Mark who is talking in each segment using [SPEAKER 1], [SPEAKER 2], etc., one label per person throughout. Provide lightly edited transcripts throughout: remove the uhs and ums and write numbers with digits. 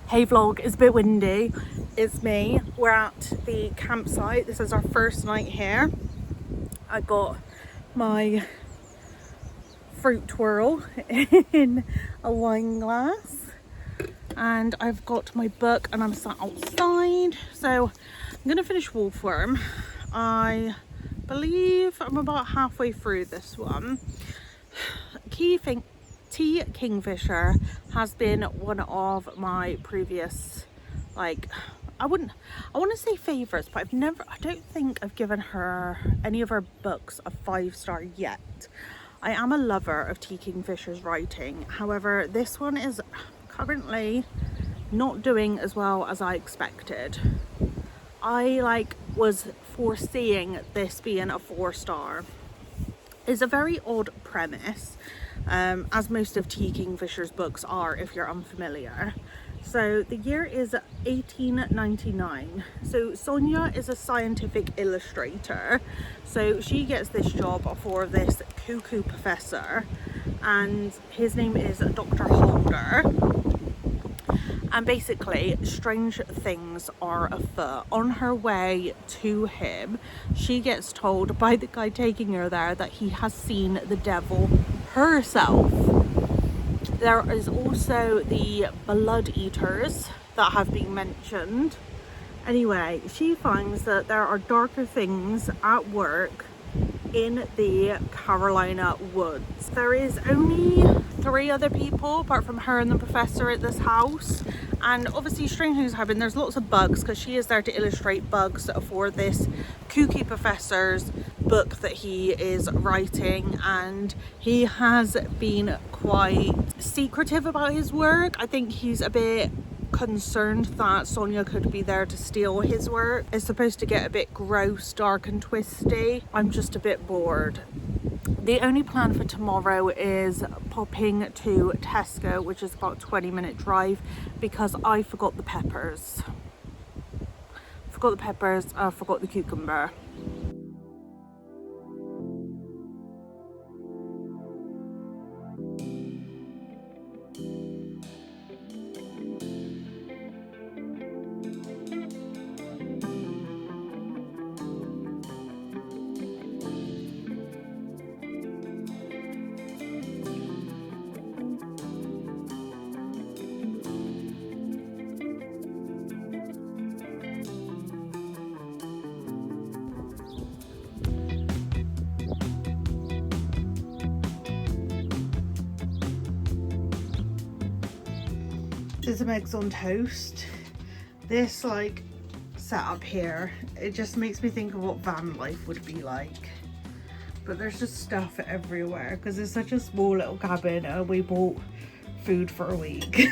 [SPEAKER 1] Hey vlog, it's a bit windy. It's me. We're at the campsite. This is our first night here. I got my fruit twirl in a wine glass. And I've got my book and I'm sat outside. So I'm going to finish Bookworm. I believe I'm about halfway through this one. Key thing. Tea Kingfisher has been one of my previous, I want to say favorites, but I don't think I've given her any of her books a 5-star yet. I am a lover of Tea Kingfisher's writing. However, this one is currently not doing as well as I expected. I was foreseeing this being a 4-star. It's a very odd premise. As most of Tea Kingfisher's books are, if you're unfamiliar. So the year is 1899. So Sonia is a scientific illustrator. So she gets this job for this cuckoo professor, and his name is Dr. Holder. And basically, strange things are afoot. On her way to him, she gets told by the guy taking her there that he has seen the devil herself. There is also the blood eaters that have been mentioned. Anyway, she finds that there are darker things at work in the Carolina woods. There is only 3 other people apart from her and the professor at this house, and obviously strange things happen. There's lots of bugs because she is there to illustrate bugs for this kooky professor's book that he is writing, and he has been quite secretive about his work. I think he's a bit concerned that Sonia could be there to steal his work. It's supposed to get a bit gross, dark and twisty. I'm just a bit bored. The only plan for tomorrow is popping to Tesco, which is about a 20-minute drive, because I forgot the peppers. I forgot the cucumber. Some eggs on toast. This setup here, it just makes me think of what van life would be like. But there's just stuff everywhere because it's such a small little cabin and we bought food for a week.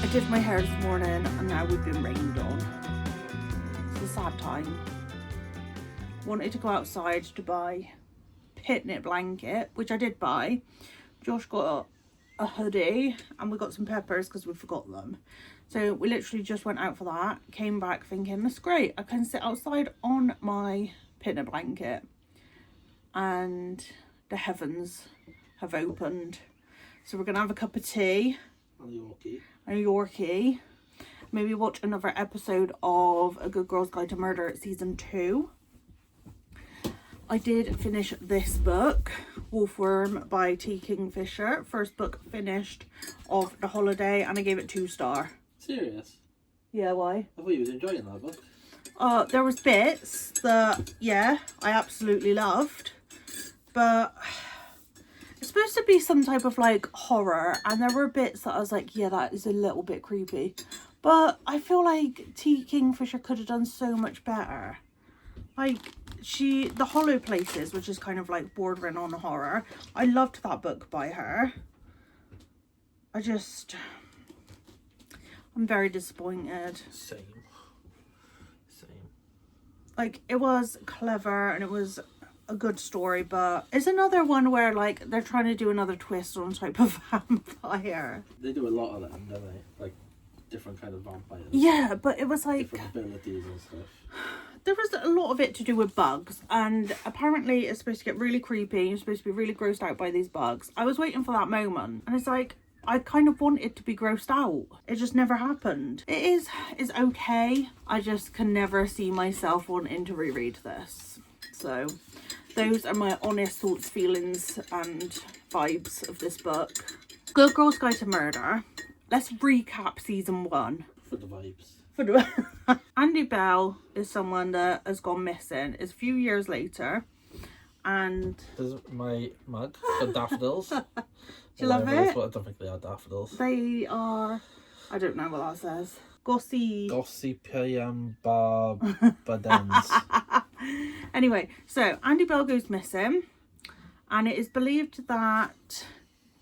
[SPEAKER 1] I did my hair this morning and now we've been rained on. It's a sad time. Wanted to go outside to buy picnic blanket, which I did buy. Josh got a hoodie and we got some peppers because we forgot them. So we literally just went out for that, came back thinking, that's great, I can sit outside on my picnic blanket. And the heavens have opened. So we're gonna have a cup of tea
[SPEAKER 2] And
[SPEAKER 1] a Yorkie, maybe watch another episode of A Good Girl's Guide to Murder season 2. I did finish this book, Wolfworm by T. Kingfisher. First book finished of the holiday, and I gave it 2 stars.
[SPEAKER 2] Serious?
[SPEAKER 1] Yeah, why?
[SPEAKER 2] I thought you was enjoying that book.
[SPEAKER 1] There was bits that, yeah, I absolutely loved, but it's supposed to be some type of like horror, and there were bits that I was like, yeah, that is a little bit creepy. But I feel like T. Kingfisher could have done so much better. Like, the Hollow Places, which is kind of like bordering on horror, I loved that book by her. I'm very disappointed.
[SPEAKER 2] Same.
[SPEAKER 1] Like, it was clever and it was a good story, but it's another one where like they're trying to do another twist on type of vampire.
[SPEAKER 2] They do a lot of them, don't they? Like different kind of vampires.
[SPEAKER 1] Yeah, but it was like
[SPEAKER 2] different abilities and stuff.
[SPEAKER 1] There was a lot of it to do with bugs, and apparently it's supposed to get really creepy. You're supposed to be really grossed out by these bugs. I was waiting for that moment, and it's like I kind of wanted to be grossed out. It just never happened. It's okay. I just can never see myself wanting to reread this. So those are my honest thoughts, feelings and vibes of this book. Good Girl's Guide to Murder. Let's recap season 1.
[SPEAKER 2] For the vibes.
[SPEAKER 1] Andy Bell is someone that has gone missing. It's a few years later, and
[SPEAKER 2] There's my mug for daffodils.
[SPEAKER 1] do you love it?
[SPEAKER 2] I don't think they are daffodils.
[SPEAKER 1] They are, I don't know what that says.
[SPEAKER 2] Gossipyam Barbadens.
[SPEAKER 1] Anyway, so Andy Bell goes missing, and it is believed that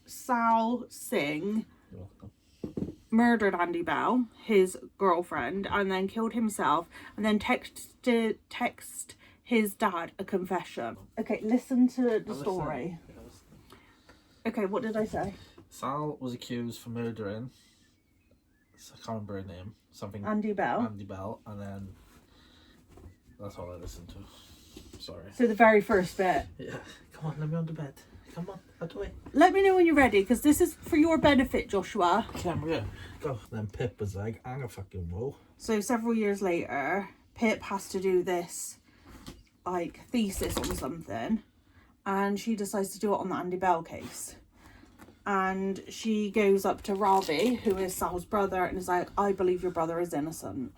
[SPEAKER 1] Sal Singh
[SPEAKER 2] You're welcome.
[SPEAKER 1] murdered Andy Bell, his girlfriend, and then killed himself, and then text his dad a confession. Okay, listen to the story. Okay, what did I say?
[SPEAKER 2] Sal was accused for murdering, I can't remember her name, something
[SPEAKER 1] Andy Bell.
[SPEAKER 2] Andy Bell, and then that's all I listened to. Sorry.
[SPEAKER 1] So the very first bit.
[SPEAKER 2] Yeah. Come on, let me on the bed. Come on, out the way.
[SPEAKER 1] Let me know when you're ready, because this is for your benefit, Joshua.
[SPEAKER 2] Camera. Go. Then Pip was like, I'm a fucking whoa.
[SPEAKER 1] So several years later, Pip has to do this, like, thesis on something, and she decides to do it on the Andy Bell case. And she goes up to Ravi, who is Sal's brother, and is like, I believe your brother is innocent.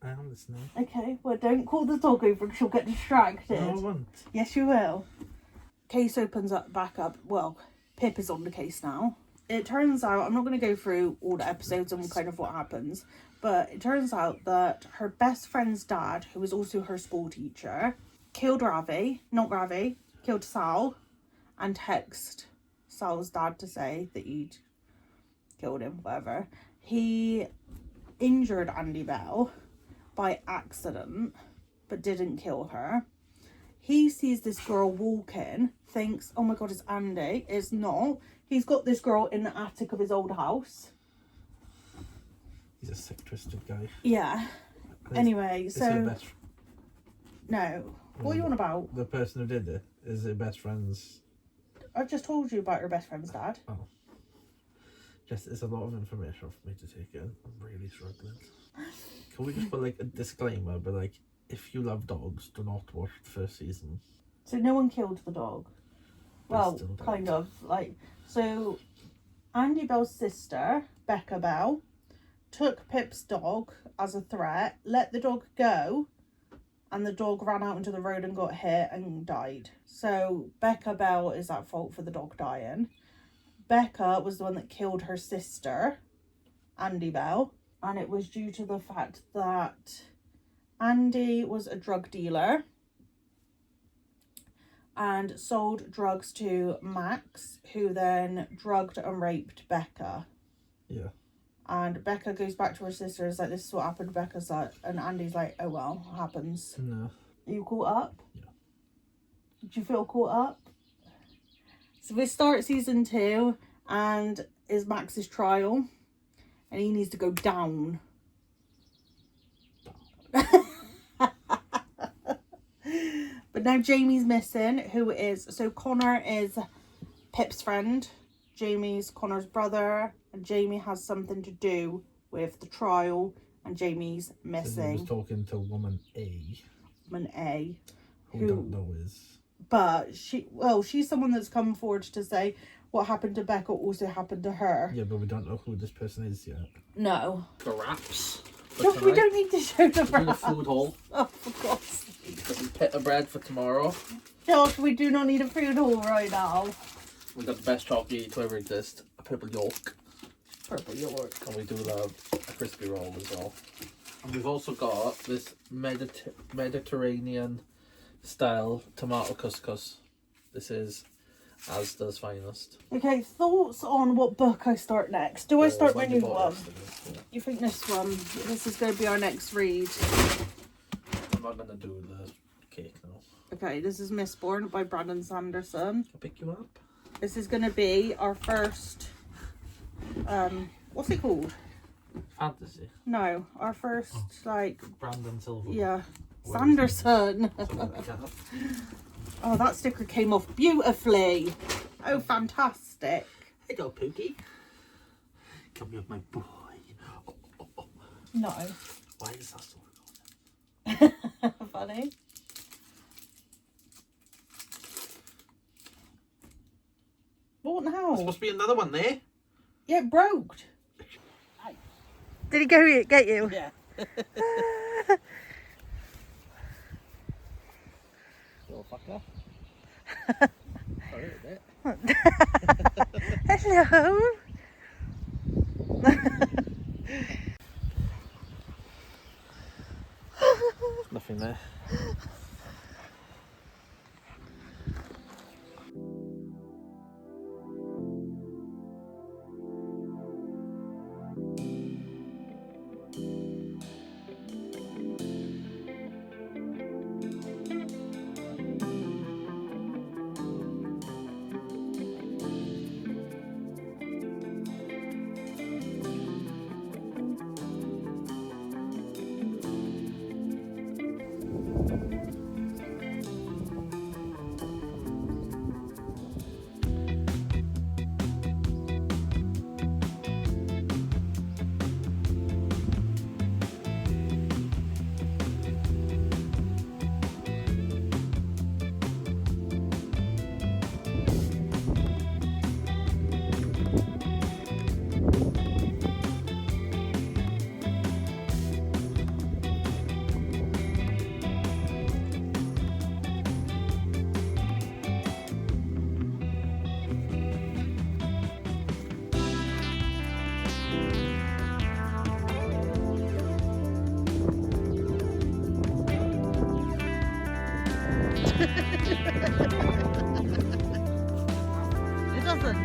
[SPEAKER 2] I am listening.
[SPEAKER 1] Okay, well, don't call the dog over because she'll get distracted.
[SPEAKER 2] No, I won't.
[SPEAKER 1] Yes, you will. Case opens up back up. Well, Pip is on the case now. It turns out, I'm not going to go through all the episodes and kind of what happens, but it turns out that her best friend's dad, who was also her school teacher, killed killed Sal, and texted Sal's dad to say that he'd killed him, whatever. He injured Andy Bell by accident, but didn't kill her. He sees this girl walking, thinks, oh my god, it's Andy. It's not. He's got this girl in the attic of his old house.
[SPEAKER 2] He's a sick, twisted guy.
[SPEAKER 1] Yeah. Anyway,
[SPEAKER 2] is
[SPEAKER 1] so...
[SPEAKER 2] he best...
[SPEAKER 1] No. What are you on about?
[SPEAKER 2] The person who did it, is their best friends...
[SPEAKER 1] I've just told you about your best friend's dad.
[SPEAKER 2] Oh. Just, it's a lot of information for me to take in. I'm really struggling. Can we just put like a disclaimer, but like, if you love dogs, do not watch the first season.
[SPEAKER 1] So no one killed the dog? Well, kind of. Like, so Andy Bell's sister, Becca Bell, took Pip's dog as a threat, let the dog go, and the dog ran out into the road and got hit and died. So Becca Bell is at fault for the dog dying. Becca was the one that killed her sister, Andy Bell, and it was due to the fact that Andy was a drug dealer and sold drugs to Max, who then drugged and raped Becca.
[SPEAKER 2] Yeah.
[SPEAKER 1] And Becca goes back to her sister and is like, this is what happened. Becca's like, and Andy's like, oh well, it happens.
[SPEAKER 2] No.
[SPEAKER 1] Are you caught up?
[SPEAKER 2] Yeah.
[SPEAKER 1] Did you feel caught up? So we start season 2, and is Max's trial, and he needs to go down. But now Jamie's missing, who is... So Connor is Pip's friend. Jamie's Connor's brother. And Jamie has something to do with the trial. And Jamie's missing.
[SPEAKER 2] He was talking to woman A.
[SPEAKER 1] Woman A.
[SPEAKER 2] Who we don't know is...
[SPEAKER 1] But she's someone that's come forward to say what happened to Becca also happened to her.
[SPEAKER 2] Yeah, but we don't know who this person is yet.
[SPEAKER 1] No.
[SPEAKER 2] The wraps.
[SPEAKER 1] No, we don't need to show the wraps.
[SPEAKER 2] The food haul.
[SPEAKER 1] Oh, for God's sake.
[SPEAKER 2] Got some pita bread for tomorrow.
[SPEAKER 1] Josh, we do not need a food haul right now.
[SPEAKER 2] We got the best chocolate to ever exist. A purple yolk.
[SPEAKER 1] Purple York.
[SPEAKER 2] And we do love a crispy roll as well. And we've also got this Mediterranean style tomato couscous. This is Asda's finest.
[SPEAKER 1] Okay, thoughts on what book I start next? Do I start my new one?
[SPEAKER 2] Yeah.
[SPEAKER 1] You think this one? This is going to be our next read.
[SPEAKER 2] I'm not going to do the cake now.
[SPEAKER 1] Okay, this is Mistborn by Brandon Sanderson.
[SPEAKER 2] I'll pick you up.
[SPEAKER 1] This is going to be our first... what's it called?
[SPEAKER 2] Fantasy.
[SPEAKER 1] No, our first, like...
[SPEAKER 2] Brandon Silver.
[SPEAKER 1] Yeah. Sanderson. Oh, that sticker came off beautifully. Oh, fantastic.
[SPEAKER 2] Hello, Pookie. Come here, my boy. Oh.
[SPEAKER 1] No.
[SPEAKER 2] Why is that so recording?
[SPEAKER 1] Funny. What now?
[SPEAKER 2] There's supposed to be another one there.
[SPEAKER 1] Yeah, it broke. Did he go get you?
[SPEAKER 2] Yeah. Little fucker. Sorry a bit.
[SPEAKER 1] Hello.
[SPEAKER 2] Nothing there.
[SPEAKER 1] It doesn't.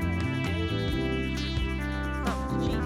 [SPEAKER 1] That's cheap.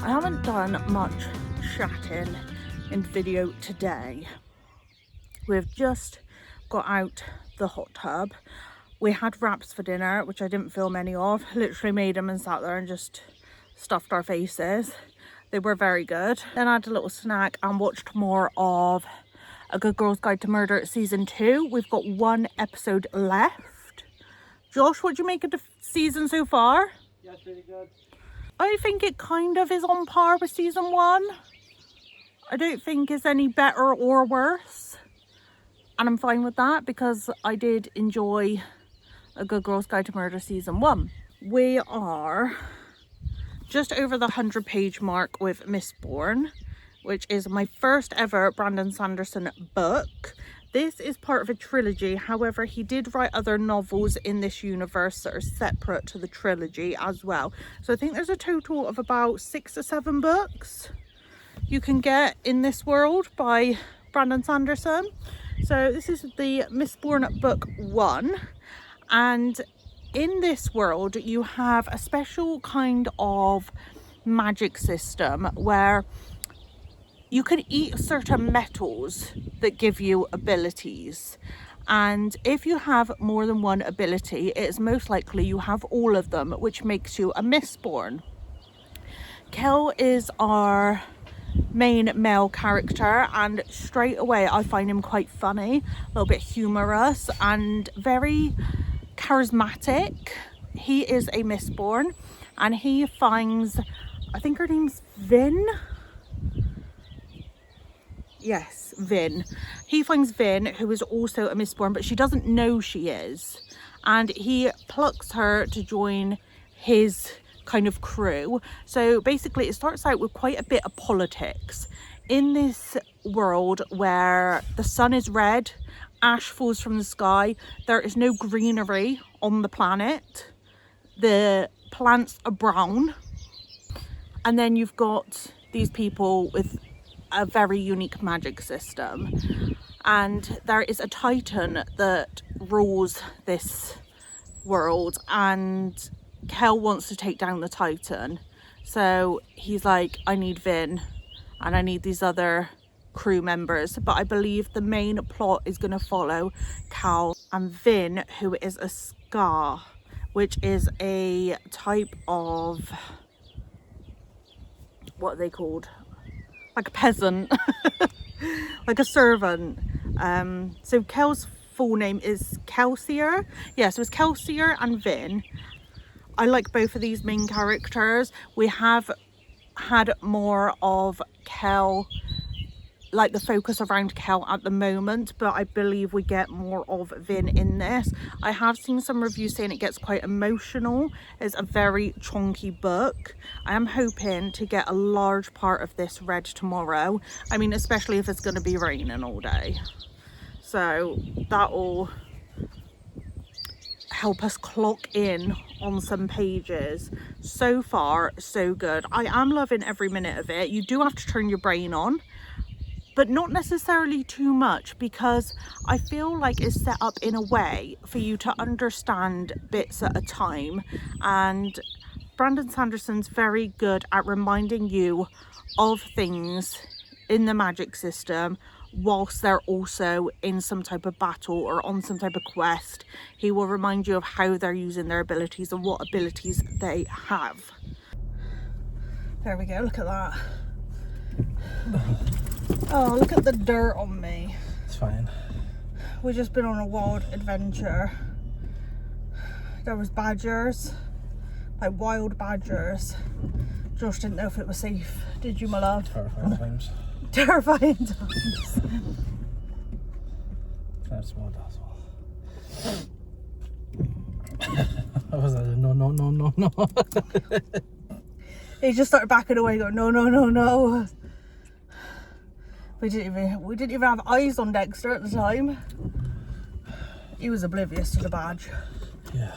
[SPEAKER 1] I haven't done much chatting in video today. We've just got out the hot tub. We had wraps for dinner, which I didn't film any of. Literally made them and sat there and just stuffed our faces. They were very good. Then I had a little snack and watched more of A Good Girl's Guide to Murder season 2. We've got one episode left. Josh, what do you make of the season so far?
[SPEAKER 2] Yeah, it's really good.
[SPEAKER 1] I think it kind of is on par with season 1. I don't think it's any better or worse. And I'm fine with that because I did enjoy A Good Girl's Guide to Murder season 1. We are just over the 100-page mark with Mistborn, which is my first ever Brandon Sanderson book. This is part of a trilogy. However, he did write other novels in this universe that are separate to the trilogy as well. So I think there's a total of about 6 or 7 books you can get in this world by Brandon Sanderson. So this is the Mistborn book 1, and in this world you have a special kind of magic system where you can eat certain metals that give you abilities, and if you have more than one ability, it is most likely you have all of them, which makes you a Mistborn. Kel is our main male character, and straight away I find him quite funny, a little bit humorous and very charismatic. He is a Mistborn, and he finds, I think her name's Vin. Yes, Vin. He finds Vin, who is also a Mistborn, but she doesn't know she is, and he plucks her to join his kind of crew. So basically it starts out with quite a bit of politics in this world where the sun is red, ash falls from the sky, there is no greenery on the planet, the plants are brown, and then you've got these people with a very unique magic system, and there is a titan that rules this world, and Kel wants to take down the titan. So he's like, I need Vin and I need these other crew members, but I believe the main plot is going to follow Cal and Vin, who is a Scar, which is a type of, what are they called, like a peasant, like a servant. So Kel's full name is Kelsier. Yeah, so it's Kelsier and Vin. I like both of these main characters. We have had more of Kel, like the focus around Kel at the moment, but I believe we get more of Vin in this. I have seen some reviews saying it gets quite emotional. It's a very chunky book. I am hoping to get a large part of this read tomorrow. I mean, especially if it's going to be raining all day. So that'll help us clock in on some pages. So far, so good. I am loving every minute of it. You do have to turn your brain on, but not necessarily too much, because I feel like it's set up in a way for you to understand bits at a time, and Brandon Sanderson's very good at reminding you of things in the magic system whilst they're also in some type of battle or on some type of quest. He will remind you of how they're using their abilities and what abilities they have. There we go, look at that. Oh, look at the dirt on me.
[SPEAKER 2] It's fine.
[SPEAKER 1] We've just been on a wild adventure. There was badgers, like wild badgers. Josh didn't know if it was safe. Did you, my love?
[SPEAKER 2] Terrifying times.
[SPEAKER 1] Terrifying times.
[SPEAKER 2] Can I have some more as well? I was like, no.
[SPEAKER 1] He just started backing away, going, no. We didn't even have eyes on Dexter at the time. He was oblivious to the badge.
[SPEAKER 2] Yeah.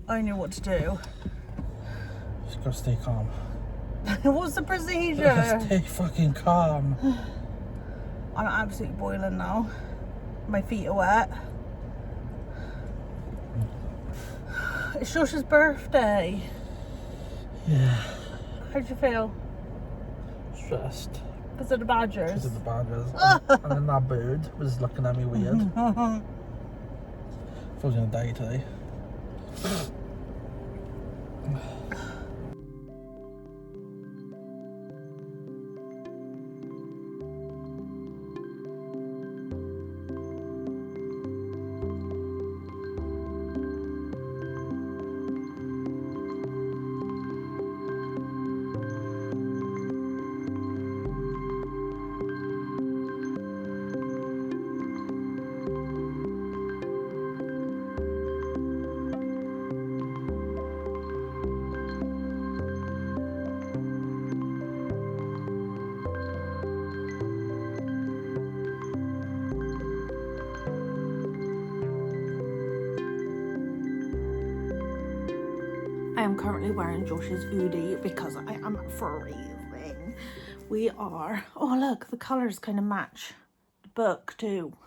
[SPEAKER 1] I knew what to do.
[SPEAKER 2] Just gotta stay calm.
[SPEAKER 1] What's the procedure?
[SPEAKER 2] Stay fucking calm.
[SPEAKER 1] I'm absolutely boiling now. My feet are wet. It's Josh's birthday.
[SPEAKER 2] Yeah.
[SPEAKER 1] How'd you feel?
[SPEAKER 2] Stressed.
[SPEAKER 1] Because of the badgers?
[SPEAKER 2] Because of the badgers. And then that bird was looking at me weird. I thought I was gonna die today.
[SPEAKER 1] I am currently wearing Josh's hoodie because I am freezing. We are, oh look, the colours kind of match the book too.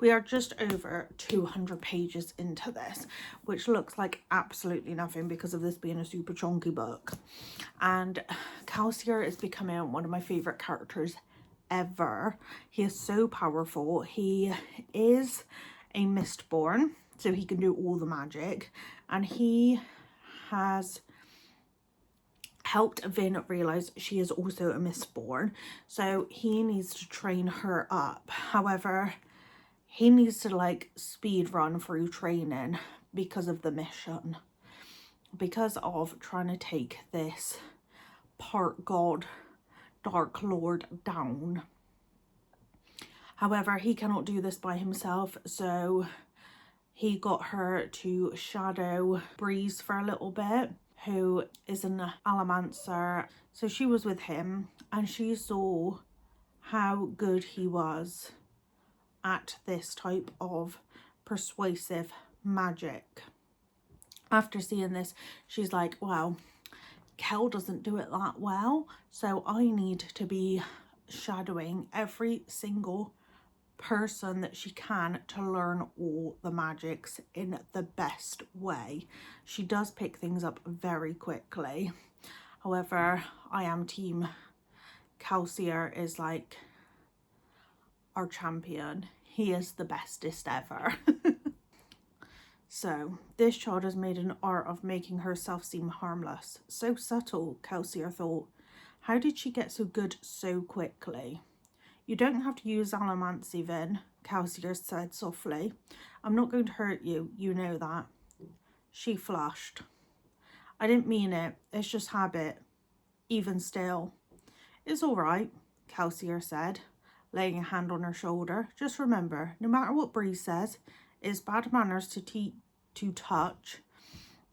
[SPEAKER 1] We are just over 200 pages into this, which looks like absolutely nothing because of this being a super chunky book. And Calcier is becoming one of my favourite characters ever. He is so powerful. He is a mistborn, so he can do all the magic, and he has helped Vin realise she is also a mistborn, so he needs to train her up. However, he needs to like speed run through training because of the mission, because of trying to take this part god Dark Lord down. However, he cannot do this by himself, so he got her to shadow Breeze for a little bit, who is an allomancer. So she was with him and she saw how good he was at this type of persuasive magic. After seeing this, she's like, wow, Kel doesn't do it that well, so I need to be shadowing every single person that she can to learn all the magics in the best way. She does pick things up very quickly. However, I am team Calcier is like our champion. He is the bestest ever. So, this child has made an art of making herself seem harmless. So subtle, Calcier thought. How did she get so good so quickly? You don't have to use allomancy, Vin, Calcier said softly. I'm not going to hurt you, you know that. She flushed. I didn't mean it, it's just habit. Even still. It's all right, Calcier said, laying a hand on her shoulder. Just remember, no matter what Breeze says, it's bad manners to touch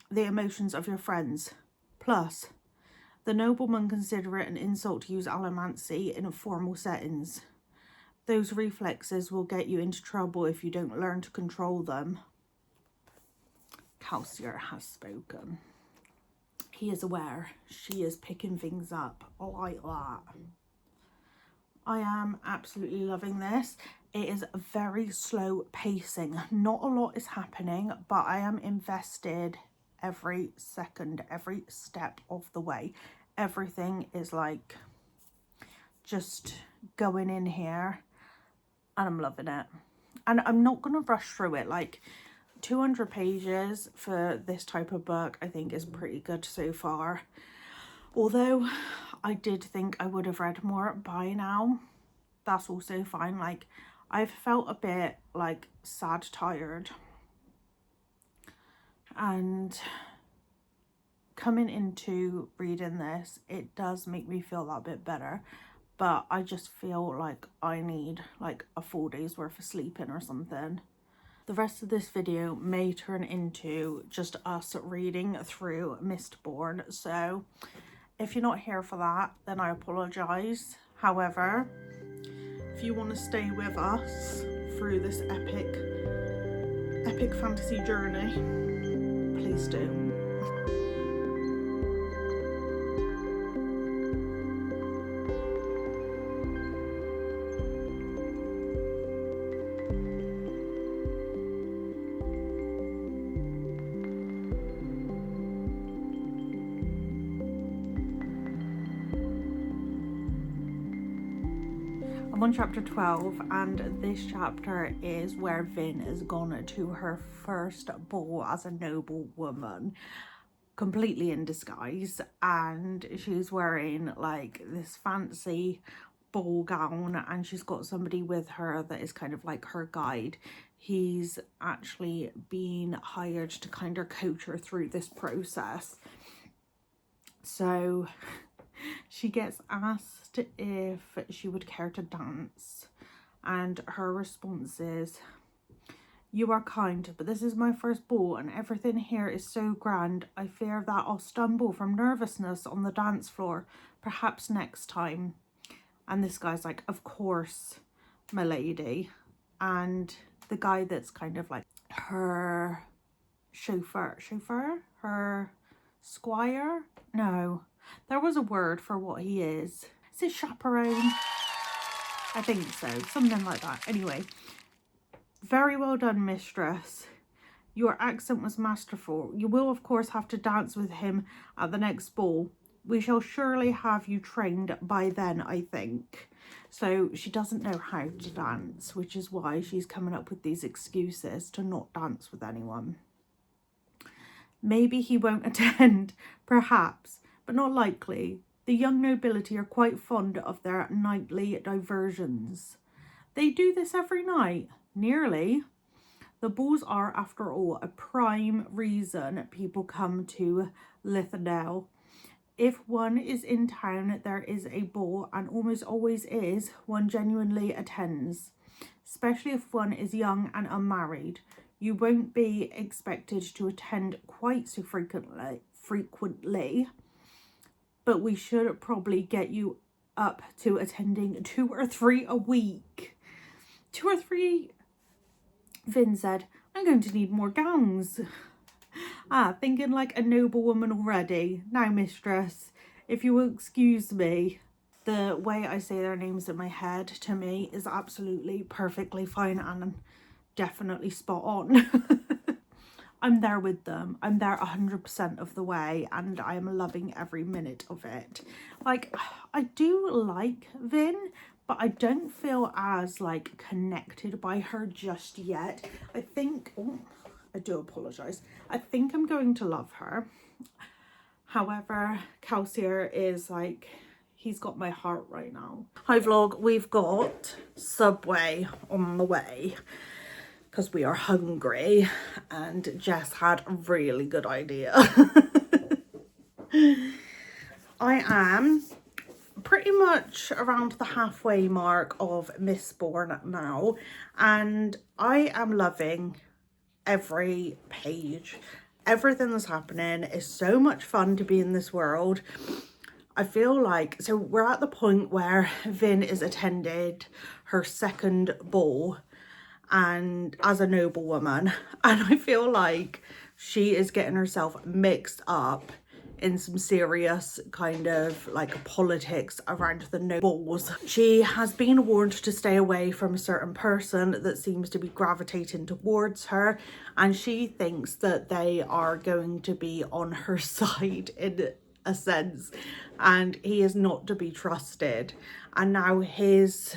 [SPEAKER 1] the emotions of your friends. Plus, the noblemen consider it an insult to use allomancy in formal settings. Those reflexes will get you into trouble if you don't learn to control them. Calcier has spoken. He is aware she is picking things up like that. I am absolutely loving this. It is a very slow pacing. Not a lot is happening, but I am invested every second, every step of the way. Everything is like just going in here and I'm loving it. And I'm not going to rush through it. Like 200 pages for this type of book I think is pretty good so far. Although I did think I would have read more by now. That's also fine. Like I've felt a bit like sad tired, and coming into reading this, it does make me feel that bit better, but I just feel like I need like a full day's worth of sleeping or something. The rest of this video may turn into just us reading through Mistborn, so if you're not here for that, then I apologise. However, if you want to stay with us through this epic fantasy journey, please do. I'm on chapter 12, and this chapter is where Vin is gone to her first ball as a noble woman, completely in disguise, and she's wearing like this fancy ball gown, and she's got somebody with her that is kind of like her guide. He's actually been hired to kind of coach her through this process. So she gets asked if she would care to dance, and her response is, "You are kind, but this is my first ball and everything here is so grand. I fear that I'll stumble from nervousness on the dance floor. Perhaps next time." And this guy's like, "Of course, my lady." And the guy that's kind of like her chauffeur, her squire? No, there was a word for what he is. Is it chaperone? I think so, something like that. Anyway, very well done, mistress. Your accent was masterful. You will, of course, have to dance with him at the next ball. We shall surely have you trained by then, I think. So she doesn't know how to dance, which is why she's coming up with these excuses to not dance with anyone. Maybe he won't attend, perhaps, but not likely. The young nobility are quite fond of their nightly diversions. They do this every night, nearly. The balls are, after all, a prime reason people come to Lithandale. If one is in town, there is a ball, and almost always is, one genuinely attends, especially if one is young and unmarried. You won't be expected to attend quite so frequently, but we should probably get you up to attending 2 or 3 a week. 2 or 3... Vin said, I'm going to need more gowns. Thinking like a noblewoman already. Now, mistress, if you will excuse me. The way I say their names in my head, to me, is absolutely perfectly fine and definitely spot on. I'm there with them. I'm there 100% of the way, and I am loving every minute of it. Like, I do like Vin, but I don't feel as like connected by her just yet. I think, oh, I do apologise. I think I'm going to love her. However, Calcier is like, he's got my heart right now. Hi vlog, we've got Subway on the way because we are hungry, and Jess had a really good idea. I am pretty much around the halfway mark of Mistborn now, and I am loving every page. Everything that's happening is so much fun to be in this world. I feel like, so we're at the point where Vin is attended her second ball and as a noblewoman, and I feel like she is getting herself mixed up in some serious kind of like politics around the nobles. She has been warned to stay away from a certain person that seems to be gravitating towards her, and she thinks that they are going to be on her side in a sense, and he is not to be trusted. And now his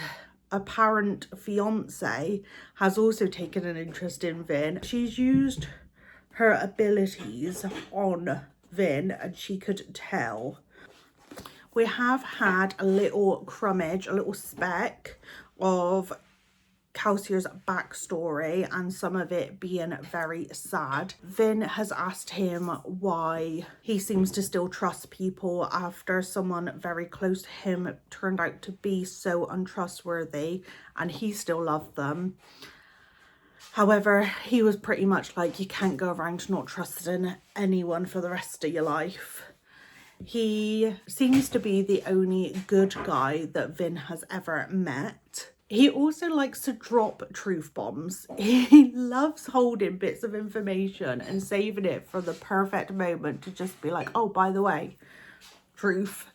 [SPEAKER 1] apparent fiance has also taken an interest in Vin. She's used her abilities on Vin, and she could tell. We have had a little crummage, a little speck of Calcier's backstory, and some of it being very sad. Vin has asked him why he seems to still trust people after someone very close to him turned out to be so untrustworthy, and he still loved them. However, he was pretty much like, you can't go around not trusting anyone for the rest of your life. He seems to be the only good guy that Vin has ever met. He also likes to drop truth bombs. He loves holding bits of information and saving it for the perfect moment to just be like, oh, by the way, truth.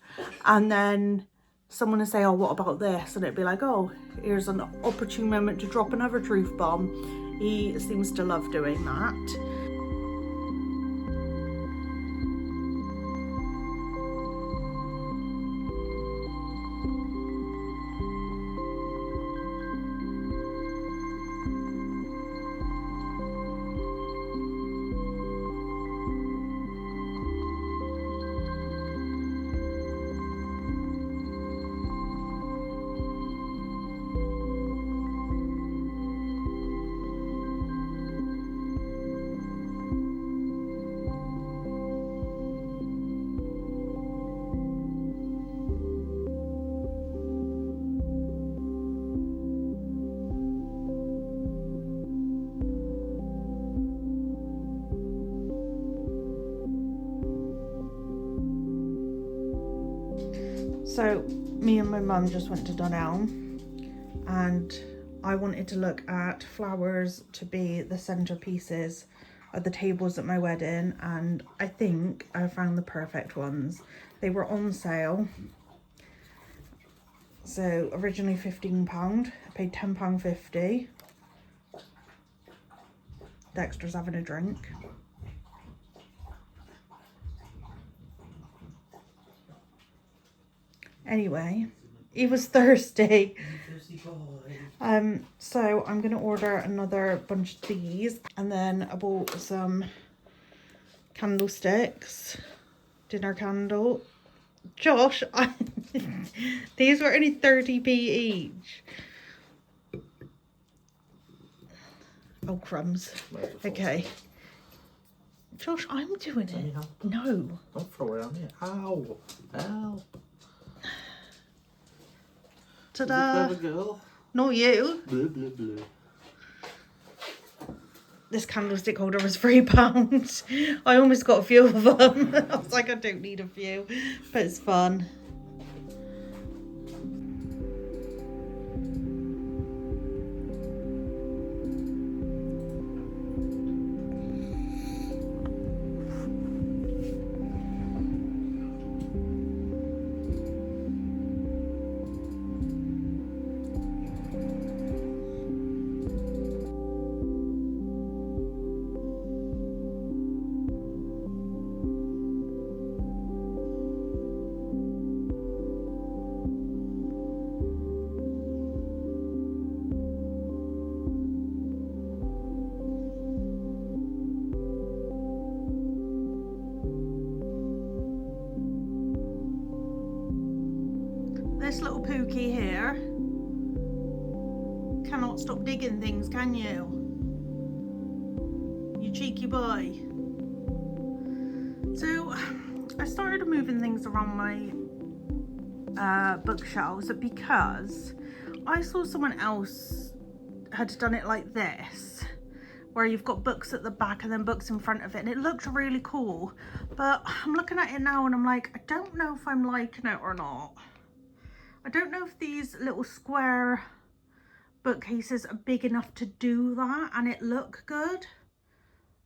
[SPEAKER 1] And then someone will say, oh, what about this? And it'd be like, oh, here's an opportune moment to drop another truth bomb. He seems to love doing that. So me and my mum just went to Donnell, and I wanted to look at flowers to be the centerpieces at the tables at my wedding, and I think I found the perfect ones. They were on sale. So originally £15, I paid £10.50. Dexter's having a drink. Anyway, he was thirsty. So I'm gonna order another bunch of these, and then I bought some candlesticks, dinner candle. Josh, these were only 30p each. Oh, crumbs. Okay. Josh, I'm doing it. No.
[SPEAKER 2] Don't throw it on me. Ow. Ow.
[SPEAKER 1] Ta-da.
[SPEAKER 2] Clever girl.
[SPEAKER 1] Not you.
[SPEAKER 2] Blah, blah, blah.
[SPEAKER 1] This candlestick holder was £3. I almost got a few of them. I was like, I don't need a few, but it's fun. This little pookie here cannot stop digging things, can you? You cheeky boy. So I started moving things around my bookshelves because I saw someone else had done it like this, where you've got books at the back and then books in front of it, and it looked really cool. But I'm looking at it now and I'm like, I don't know if I'm liking it or not. I don't know if these little square bookcases are big enough to do that and it look good.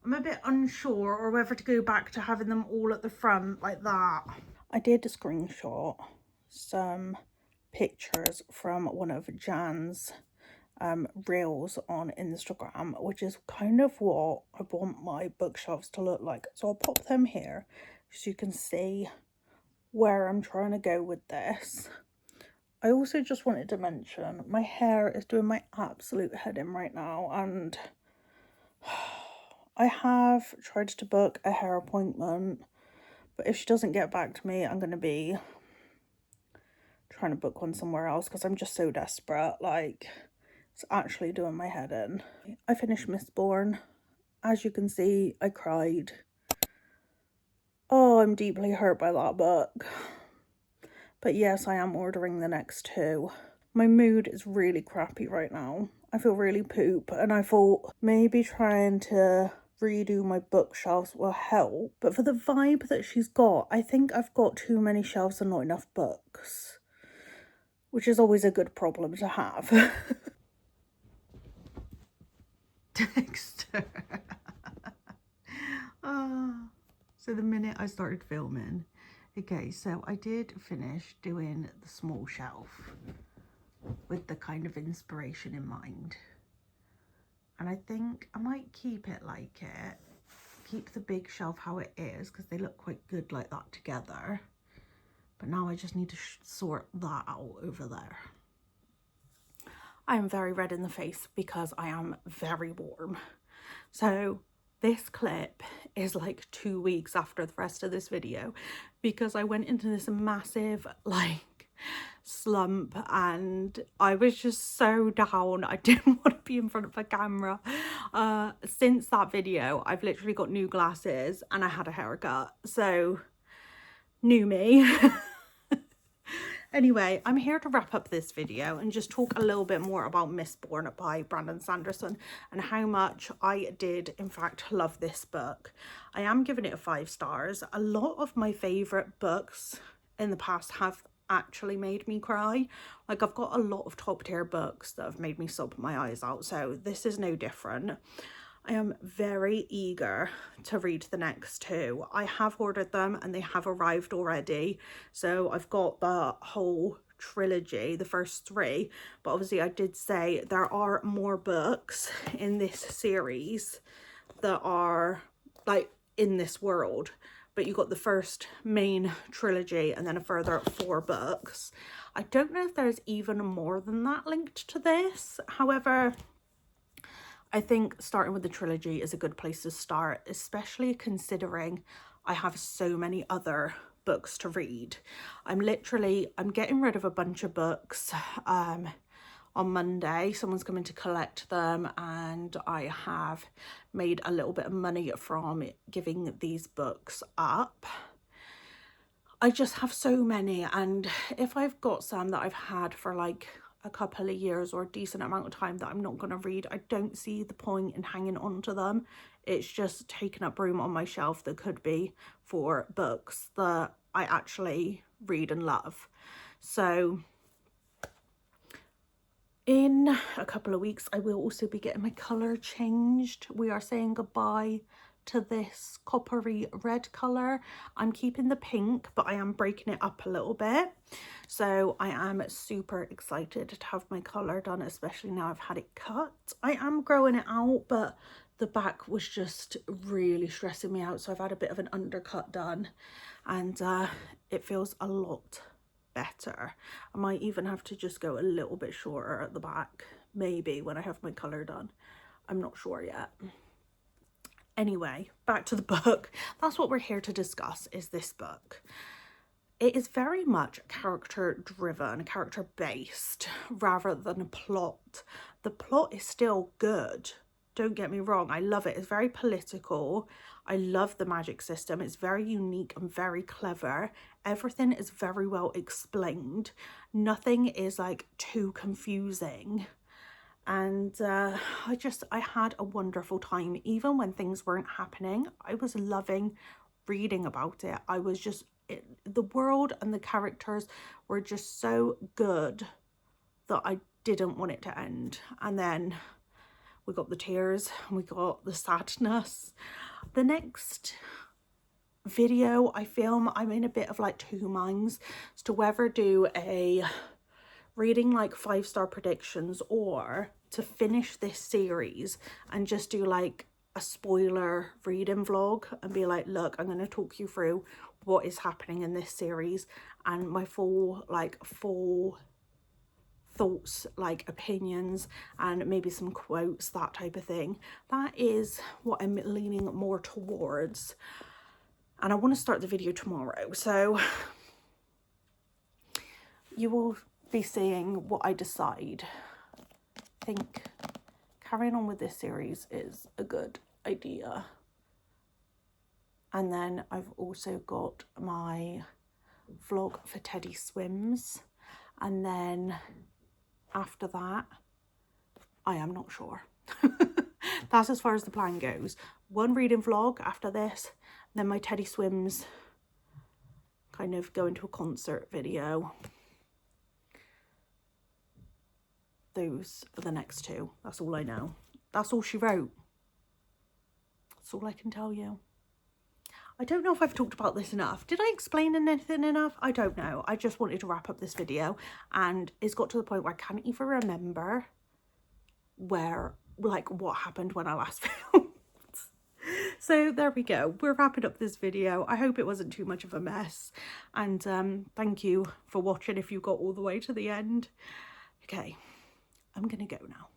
[SPEAKER 1] I'm a bit unsure, or whether to go back to having them all at the front like that. I did screenshot some pictures from one of Jan's reels on Instagram, which is kind of what I want my bookshelves to look like. So I'll pop them here so you can see where I'm trying to go with this. I also just wanted to mention my hair is doing my absolute head in right now, and I have tried to book a hair appointment, but if she doesn't get back to me, I'm going to be trying to book one somewhere else because I'm just so desperate. Like, it's actually doing my head in. I finished Mistborn. As you can see, I cried. Oh, I'm deeply hurt by that book. But yes, I am ordering the next two. My mood is really crappy right now. I feel really poop, and I thought maybe trying to redo my bookshelves will help. But for the vibe that she's got, I think I've got too many shelves and not enough books, which is always a good problem to have. Dexter. So the minute I started filming, okay, so I did finish doing the small shelf with the kind of inspiration in mind. And I think I might keep it like it. Keep the big shelf how it is, because they look quite good like that together. But now I just need to sort that out over there. I am very red in the face because I am very warm. So this clip is like 2 weeks after the rest of this video, because I went into this massive like slump and I was just so down. I didn't want to be in front of a camera. Since that video, I've literally got new glasses and I had a haircut. So, new me. Anyway, I'm here to wrap up this video and just talk a little bit more about Mistborn by Brandon Sanderson and how much I did in fact love this book. I am giving it 5 stars. A lot of my favourite books in the past have actually made me cry. Like, I've got a lot of top tier books that have made me sob my eyes out, so this is no different. I am very eager to read the next two. I have ordered them and they have arrived already. So I've got the whole trilogy, the first three, but obviously I did say there are more books in this series that are like in this world, but you got the first main trilogy and then a further 4 books. I don't know if there's even more than that linked to this. However, I think starting with the trilogy is a good place to start, especially considering I have so many other books to read. I'm getting rid of a bunch of books on Monday. Someone's coming to collect them and I have made a little bit of money from giving these books up. I just have so many, and if I've got some that I've had for like a couple of years or a decent amount of time that I'm not going to read, I don't see the point in hanging on to them. It's just taking up room on my shelf that could be for books that I actually read and love. So in a couple of weeks I will also be getting my colour changed. We are saying goodbye to this coppery red colour. I'm keeping the pink, but I am breaking it up a little bit. So I am super excited to have my colour done, especially now I've had it cut. I am growing it out, but the back was just really stressing me out. So I've had a bit of an undercut done and it feels a lot better. I might even have to just go a little bit shorter at the back, maybe when I have my colour done. I'm not sure yet. Anyway, back to the book. That's what we're here to discuss, is this book. It is very much character driven, character based, rather than a plot. The plot is still good, don't get me wrong, I love it. It's very political. I love the magic system. It's very unique and very clever. Everything is very well explained. Nothing is like too confusing. And I had a wonderful time. Even when things weren't happening, I was loving reading about it. I was just, the world and the characters were just so good that I didn't want it to end. And then we got the tears, we got the sadness. The next video I film, I'm in a bit of like 2 minds as to whether do a reading like 5-star predictions or to finish this series and just do like a spoiler reading vlog and be like, look, I'm going to talk you through what is happening in this series and my full thoughts, like opinions, and maybe some quotes, that type of thing. That is what I'm leaning more towards, and I want to start the video tomorrow, so you will be seeing what I decide. I think carrying on with this series is a good idea. And then I've also got my vlog for Teddy Swims, and then after that I am not sure. That's as far as the plan goes. One reading vlog after this, then my Teddy Swims kind of go into a concert video. Those are the next 2. That's all I know. That's all she wrote. That's all I can tell you. I don't know if I've talked about this enough. Did I explain anything enough? I don't know. I just wanted to wrap up this video, and it's got to the point where I can't even remember what happened when I last filmed. So there we go. We're wrapping up this video. I hope it wasn't too much of a mess, and thank you for watching if you got all the way to the end. Okay, I'm gonna go now.